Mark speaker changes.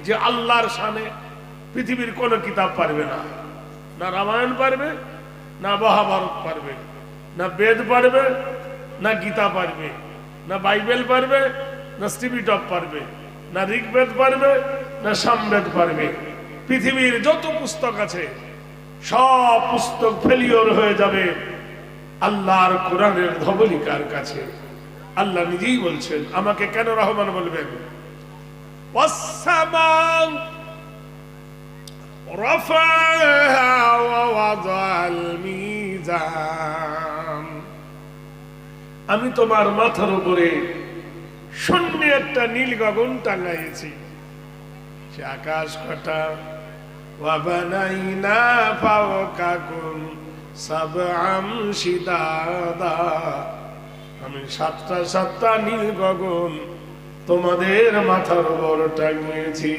Speaker 1: যে আল্লাহর শানে পৃথিবীর কোন কিতাব পারবে না। না রামায়ণ পারবে, না মহাভারত পারবে, না বেদ পারবে, না গীতা পারবে, না বাইবেল পারবে, না স্টিবিটপ পারবে, না ঋগ্বেদ পারবে, না সামবেদ পারবে। পৃথিবীর যত পুস্তক আছে সব পুস্তক ফেলিওর হয়ে যাবে আল্লাহর কোরআনের ধবলিকার কাছে। আল্লাহ নিজেই বলছেন, আমাকে কেন রহমান বলবেন? আমি তোমার মাথার উপরে শূন্য একটা নীল গগন টাঙাইছি, সে আকাশ কটা ওয়াবানাইনা ফাওকাকুম সাবআম শিদাদা, আমি সাতটা সাতটা নীল গগন তোমাদের মাথার উপর টাঙিয়েছি।